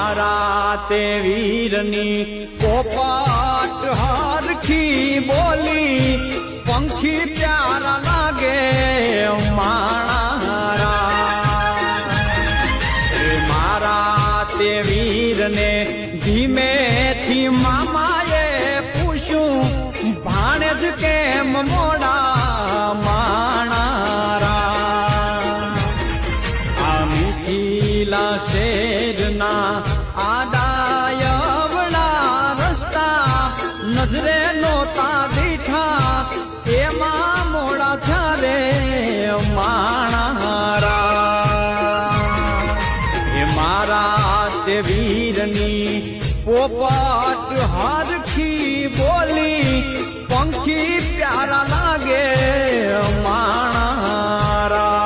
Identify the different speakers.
Speaker 1: મારા તે વીરની પોપટ હરખી બોલી પંખી પ્યારા લાગે મારા તે વીરને ધીમેથી મામાએ પૂછ્યું ભાણેજ કેમ મોડા માણારા આ મીઠીલા શેરના આડાયવડા રસ્તા નજરે નોતા દીઠા એમાં મોડા થયારે માણારા એ મારા તે વીરની પોપટ હરખી બોલી પંખી પ્યારા લાગે માણારા